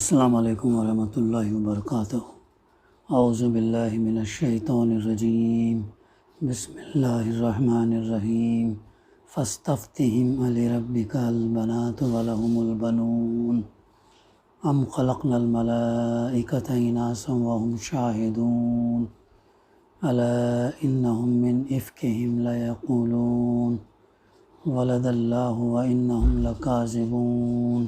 السلام علیکم ورحمۃ اللہ وبرکاتہ۔ اعوذ باللہ من الشیطان الرجیم، بسم اللہ الرحمن الرحیم۔ فاستفتہم لربک البنات ولہم البنون ام خلقنا الملائکۃ اناثا وہم شاہدون الا انہم من افکہم لیقولون ولد اللہ وانہم لکاذبون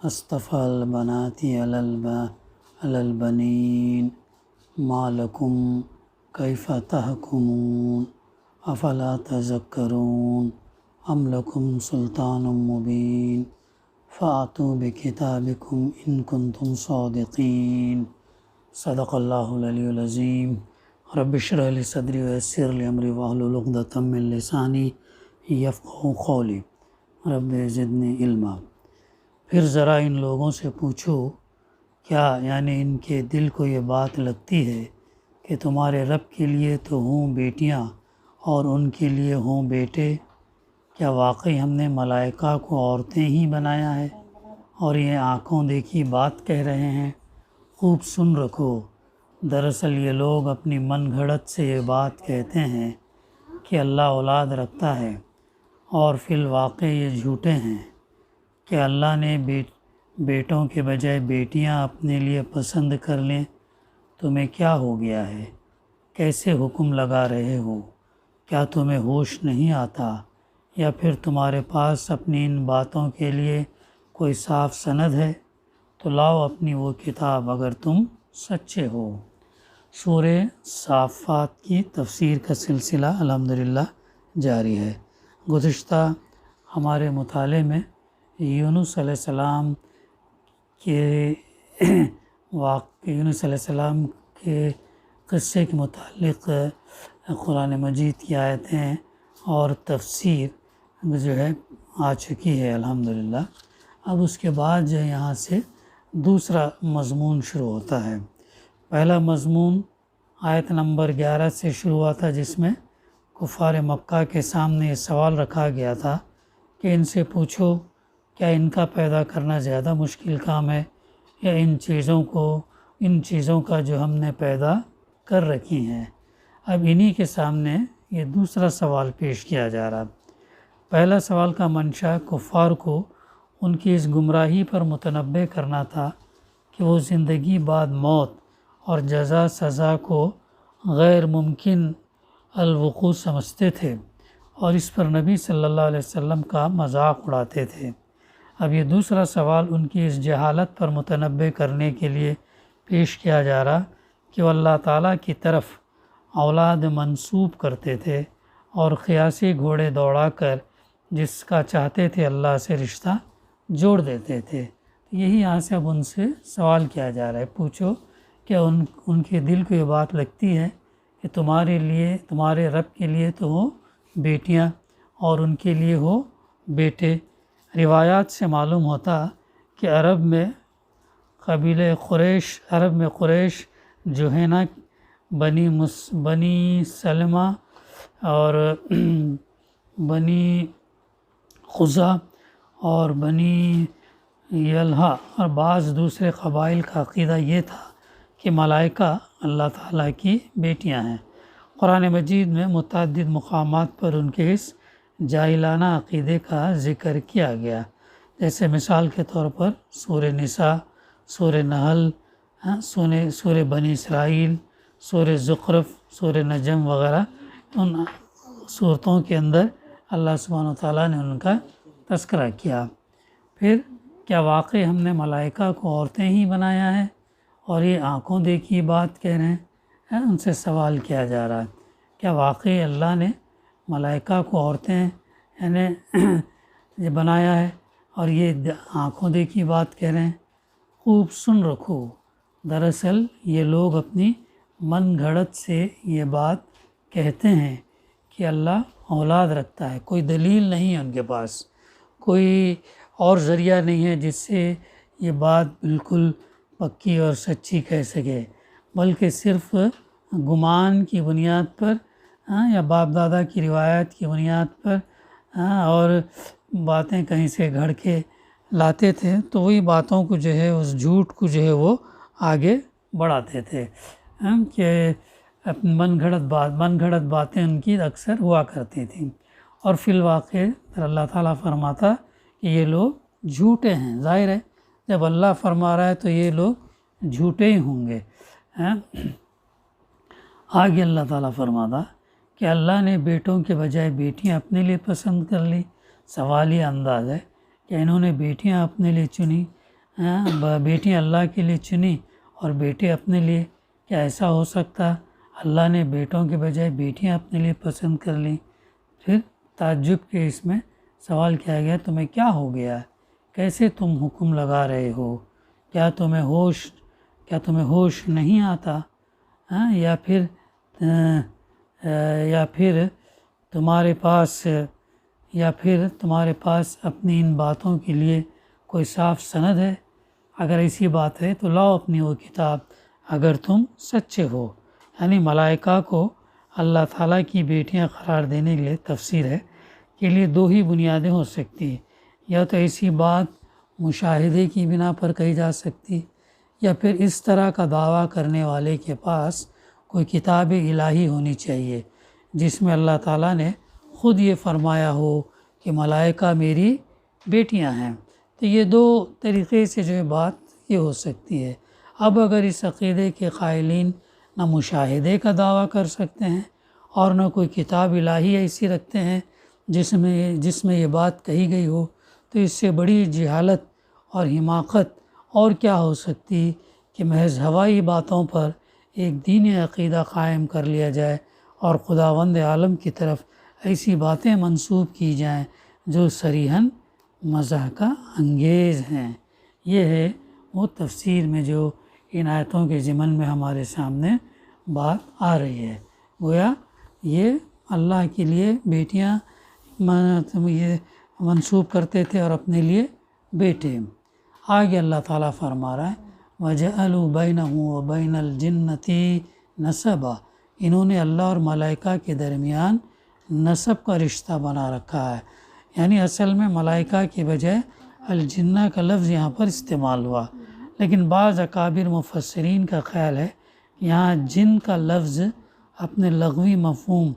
اصطفى البنات على البنين ما لكم كيف تحكمون افلا تذكرون ام لكم سلطان مبين فأتوا بكتابكم ان كنتم صادقين صدق اللہ العلی العظیم۔ رب اشرح لي صدری ويسر لي امری واحلل عقدۃ من لسانی یفقہوا قولی رب زدنی علما۔ پھر ذرا ان لوگوں سے پوچھو، کیا یعنی ان کے دل کو یہ بات لگتی ہے کہ تمہارے رب کے لیے تو ہوں بیٹیاں اور ان کے لیے ہوں بیٹے؟ کیا واقعی ہم نے ملائکہ کو عورتیں ہی بنایا ہے اور یہ آنکھوں دیکھی بات کہہ رہے ہیں؟ خوب سن رکھو، دراصل یہ لوگ اپنی من گھڑت سے یہ بات کہتے ہیں کہ اللہ اولاد رکھتا ہے، اور فی الواقع یہ جھوٹے ہیں کہ اللہ نے بیٹوں کے بجائے بیٹیاں اپنے لیے پسند کر لیں۔ تمہیں کیا ہو گیا ہے؟ کیسے حکم لگا رہے ہو؟ کیا تمہیں ہوش نہیں آتا؟ یا پھر تمہارے پاس اپنی ان باتوں کے لیے کوئی صاف سند ہے؟ تو لاؤ اپنی وہ کتاب اگر تم سچے ہو۔ سورہ صافات کی تفسیر کا سلسلہ الحمدللہ جاری ہے۔ گزشتہ ہمارے مطالعے میں یونس علیہ السلام یونس علیہ السلام کے قصے کے متعلق قرآن مجید کی آیتیں اور تفسیر جو ہے آ چکی ہے الحمدللہ۔ اب اس کے بعد جو یہاں سے دوسرا مضمون شروع ہوتا ہے۔ پہلا مضمون آیت نمبر 11 سے شروع ہوا تھا، جس میں کفار مکہ کے سامنے یہ سوال رکھا گیا تھا کہ ان سے پوچھو، کیا ان کا پیدا کرنا زیادہ مشکل کام ہے یا ان چیزوں کا جو ہم نے پیدا کر رکھی ہیں؟ اب انہی کے سامنے یہ دوسرا سوال پیش کیا جا رہا۔ پہلا سوال کا منشا کفار کو ان کی اس گمراہی پر متنبہ کرنا تھا کہ وہ زندگی بعد موت اور جزا سزا کو غیر ممکن الوقوع سمجھتے تھے، اور اس پر نبی صلی اللہ علیہ وسلم کا مذاق اڑاتے تھے۔ اب یہ دوسرا سوال ان کی اس جہالت پر متنبہ کرنے کے لیے پیش کیا جا رہا کہ وہ اللہ تعالیٰ کی طرف اولاد منسوب کرتے تھے اور قیاسی گھوڑے دوڑا کر جس کا چاہتے تھے اللہ سے رشتہ جوڑ دیتے تھے۔ یہی یہاں سے اب ان سے سوال کیا جا رہا ہے، پوچھو کہ ان کے دل کو یہ بات لگتی ہے کہ تمہارے رب کے لیے تو ہو بیٹیاں اور ان کے لیے ہو بیٹے۔ روایات سے معلوم ہوتا کہ عرب میں قریش جوہینہ، بنی سلمہ اور بنی خزاع اور بنی یلحا اور بعض دوسرے قبائل کا عقیدہ یہ تھا کہ ملائکہ اللہ تعالیٰ کی بیٹیاں ہیں۔ قرآن مجید میں متعدد مقامات پر ان کے اس جاہلانہ عقیدے کا ذکر کیا گیا، جیسے مثال کے طور پر سورہ نساء، سورہ نحل، سورہ بنی اسرائیل، سورہ زخرف، سورہ نجم وغیرہ۔ ان صورتوں کے اندر اللہ سبحانہ وتعالیٰ نے ان کا تذکرہ کیا۔ پھر کیا واقعی ہم نے ملائکہ کو عورتیں ہی بنایا ہے اور یہ آنکھوں دیکھی بات کہہ رہے ہیں؟ ان سے سوال کیا جا رہا ہے، کیا واقعی اللہ نے ملائکہ کو عورتیں بنایا ہے اور یہ آنکھوں دیکھی بات کہہ رہے ہیں؟ خوب سن رکھو، دراصل یہ لوگ اپنی من گھڑت سے یہ بات کہتے ہیں کہ اللہ اولاد رکھتا ہے۔ کوئی دلیل نہیں ہے ان کے پاس، کوئی اور ذریعہ نہیں ہے جس سے یہ بات بالکل پکی اور سچی کہہ سکے، بلکہ صرف گمان کی بنیاد پر یا باپ دادا کی روایت کی بنیاد پر اور باتیں کہیں سے گھڑ کے لاتے تھے تو وہی باتوں کو جو ہے اس جھوٹ کو جو ہے وہ آگے بڑھاتے تھے کہ من گھڑت باتیں ان کی اکثر ہوا کرتی تھیں، اور فی الواقع اللہ تعالیٰ فرماتا کہ یہ لوگ جھوٹے ہیں۔ ظاہر ہے جب اللہ فرما رہا ہے تو یہ لوگ جھوٹے ہی ہوں گے۔ آگے اللہ تعالیٰ فرماتا کہ اللہ نے بیٹوں کے بجائے بیٹیاں اپنے لیے پسند کر لی۔ سوالی انداز ہے کہ انہوں نے بیٹیاں اپنے لیے چنی، بیٹیاں اللہ کے لیے چنی اور بیٹے اپنے لیے۔ کیا ایسا ہو سکتا؟ اللہ نے بیٹوں کے بجائے بیٹیاں اپنے لیے پسند کر لی۔ پھر تعجب کے اس میں سوال کیا گیا، تمہیں کیا ہو گیا؟ کیسے تم حکم لگا رہے ہو؟ کیا تمہیں ہوش نہیں آتا؟ یا پھر تمہارے پاس اپنی ان باتوں کے لیے کوئی صاف سند ہے؟ اگر ایسی بات ہے تو لاؤ اپنی وہ کتاب اگر تم سچے ہو۔ یعنی ملائکہ کو اللہ تعالیٰ کی بیٹیاں قرار دینے کے لیے تفسیر ہے کے لیے دو ہی بنیادیں ہو سکتی ہیں، یا تو ایسی بات مشاہدے کی بنا پر کہی جا سکتی، یا پھر اس طرح کا دعویٰ کرنے والے کے پاس کوئی کتاب الہی ہونی چاہیے جس میں اللہ تعالیٰ نے خود یہ فرمایا ہو کہ ملائکہ میری بیٹیاں ہیں۔ تو یہ دو طریقے سے جو ہے بات یہ ہو سکتی ہے۔ اب اگر اس عقیدے کے قائلین نہ مشاہدے کا دعویٰ کر سکتے ہیں اور نہ کوئی کتاب الہی ایسی رکھتے ہیں جس میں یہ بات کہی گئی ہو، تو اس سے بڑی جہالت اور حماقت اور کیا ہو سکتی کہ محض ہوائی باتوں پر ایک دینی عقیدہ قائم کر لیا جائے اور خداوند عالم کی طرف ایسی باتیں منسوب کی جائیں جو صریحاً مزاح کا انگیز ہیں۔ یہ ہے وہ تفسیر میں جو ان آیتوں کے ضمن میں ہمارے سامنے بات آ رہی ہے۔ گویا یہ اللہ کے لیے بیٹیاں یہ منسوب کرتے تھے اور اپنے لیے بیٹے۔ آگے اللہ تعالیٰ فرما رہا ہے وَجَعَلُوا بَيْنَهُ وَبَيْنَ الْجِنَّةِ نَسَبًا، انہوں نے اللہ اور ملائکہ کے درمیان نسب کا رشتہ بنا رکھا ہے۔ یعنی اصل میں ملائکہ کے بجائے الجنہ کا لفظ یہاں پر استعمال ہوا، لیکن بعض اکابر مفسرین کا خیال ہے کہ یہاں جن کا لفظ اپنے لغوی مفہوم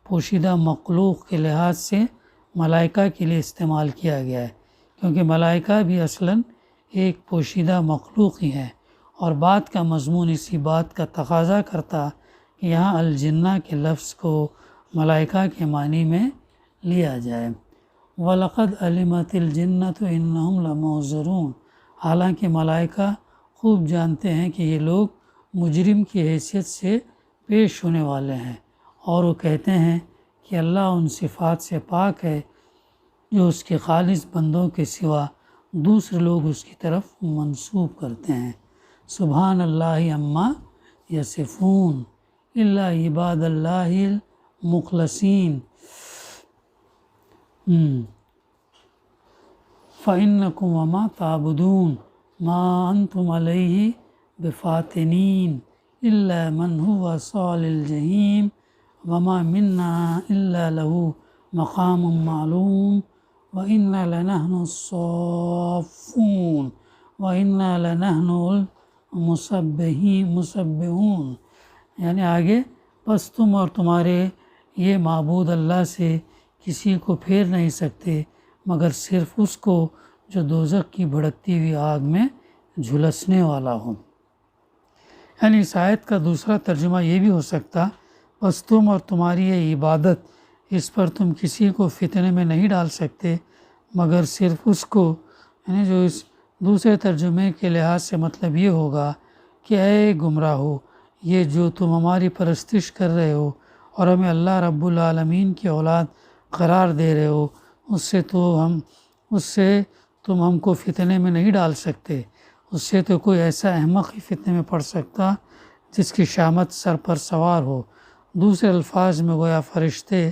پوشیدہ مخلوق کے لحاظ سے ملائکہ کے لیے استعمال کیا گیا ہے، کیونکہ ملائکہ بھی اصلاً ایک پوشیدہ مخلوق ہی ہے، اور بات کا مضمون اسی بات کا تقاضا کرتا کہ یہاں الجنہ کے لفظ کو ملائکہ کے معنی میں لیا جائے۔ وَلَقَدْ عَلِمَتِ الْجِنَّةُ إِنَّهُمْ لَمُحْضَرُونَ، حالانکہ ملائکہ خوب جانتے ہیں کہ یہ لوگ مجرم کی حیثیت سے پیش ہونے والے ہیں، اور وہ کہتے ہیں کہ اللہ ان صفات سے پاک ہے جو اس کے خالص بندوں کے سوا دوسرے لوگ اس کی طرف منسوب کرتے ہیں۔ سبحان اللہ عما یصفون الا عباد اللہ المخلصین فإنکم وما تعبدون ما انتم علیہ بفاتنین الا من هو صال الجحیم وما منا الا له مقام معلوم وَإِنَّا لَنَحْنُ الصَّافُّونَ وَإِنَّا لَنَحْنُ الْمُسَبِّحُونَ، یعنی آگے بس تم اور تمہارے یہ معبود اللہ سے کسی کو پھیر نہیں سکتے مگر صرف اس کو جو دوزخ کی بھڑکتی ہوئی آگ میں جھلسنے والا ہو۔ یعنی اس آیت کا دوسرا ترجمہ یہ بھی ہو سکتا بس تم اور تمہاری یہ عبادت، اس پر تم کسی کو فتنے میں نہیں ڈال سکتے مگر صرف اس کو، یعنی جو اس دوسرے ترجمے کے لحاظ سے مطلب یہ ہوگا کہ اے گمراہو، یہ جو تم ہماری پرستش کر رہے ہو اور ہمیں اللہ رب العالمین کی اولاد قرار دے رہے ہو، اس سے تم ہم کو فتنے میں نہیں ڈال سکتے۔ اس سے تو کوئی ایسا احمق ہی فتنے میں پڑ سکتا جس کی شامت سر پر سوار ہو۔ دوسرے الفاظ میں گویا فرشتے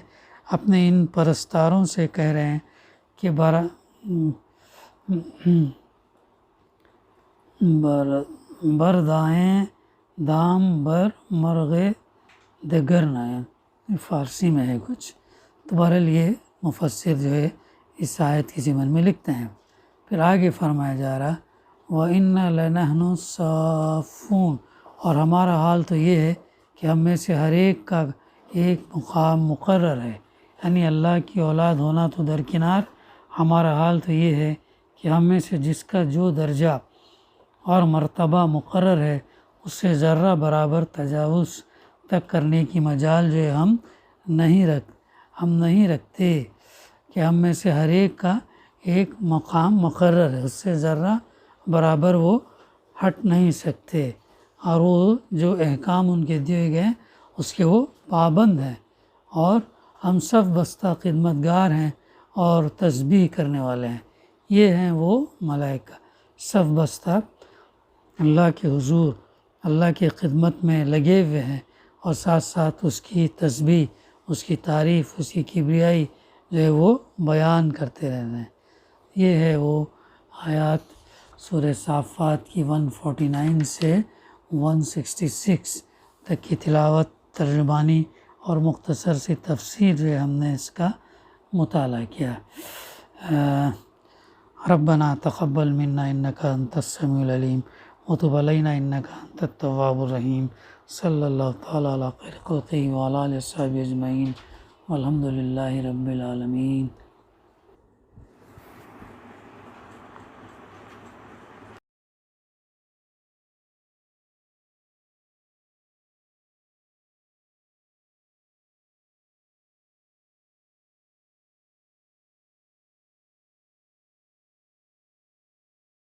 اپنے ان پرستاروں سے کہہ رہے ہیں کہ بردائیں دام بر مرغے دگر نائن، فارسی میں ہے کچھ، تو بہرحال یہ مفسر جو ہے اس آیت کی ضمن میں لکھتے ہیں۔ پھر آگے فرمایا جا رہا وَإِنَّا لَنَحْنُ الصَّافُّونَ، اور ہمارا حال تو یہ ہے کہ ہم میں سے ہر ایک کا ایک مقام مقرر ہے، یعنی اللہ کی اولاد ہونا تو درکنار، ہمارا حال تو یہ ہے کہ ہم میں سے جس کا جو درجہ اور مرتبہ مقرر ہے اس سے ذرہ برابر تجاوز تک کرنے کی مجال جو ہے ہم نہیں رکھتے، کہ ہم میں سے ہر ایک کا ایک مقام مقرر ہے، اس سے ذرہ برابر وہ ہٹ نہیں سکتے، اور وہ جو احکام ان کے دیے گئے اس کے وہ پابند ہیں، اور ہم سب بستہ خدمتگار ہیں اور تسبیح کرنے والے ہیں۔ یہ ہیں وہ ملائکہ، سب بستہ اللہ کے حضور، اللہ کی خدمت میں لگے ہوئے ہیں، اور ساتھ ساتھ اس کی تسبیح، اس کی تعریف، اس کی کبریائی جو ہے وہ بیان کرتے رہتے ہیں۔ یہ ہے وہ آیات سورہ صافات کی 149 سے 166 تک کی تلاوت، ترجمانی اور مختصر سی تفسیر جو ہے ہم نے اس کا مطالعہ کیا۔ ربنا تقبل منا انک انت السمیع العلیم وتب علینا انک انت التواب الرحیم، صلی اللہ تعالیٰ علی خیر خلقہ وعلی آلہ وصحبہ اجمعین، والحمد للہ رب العالمین۔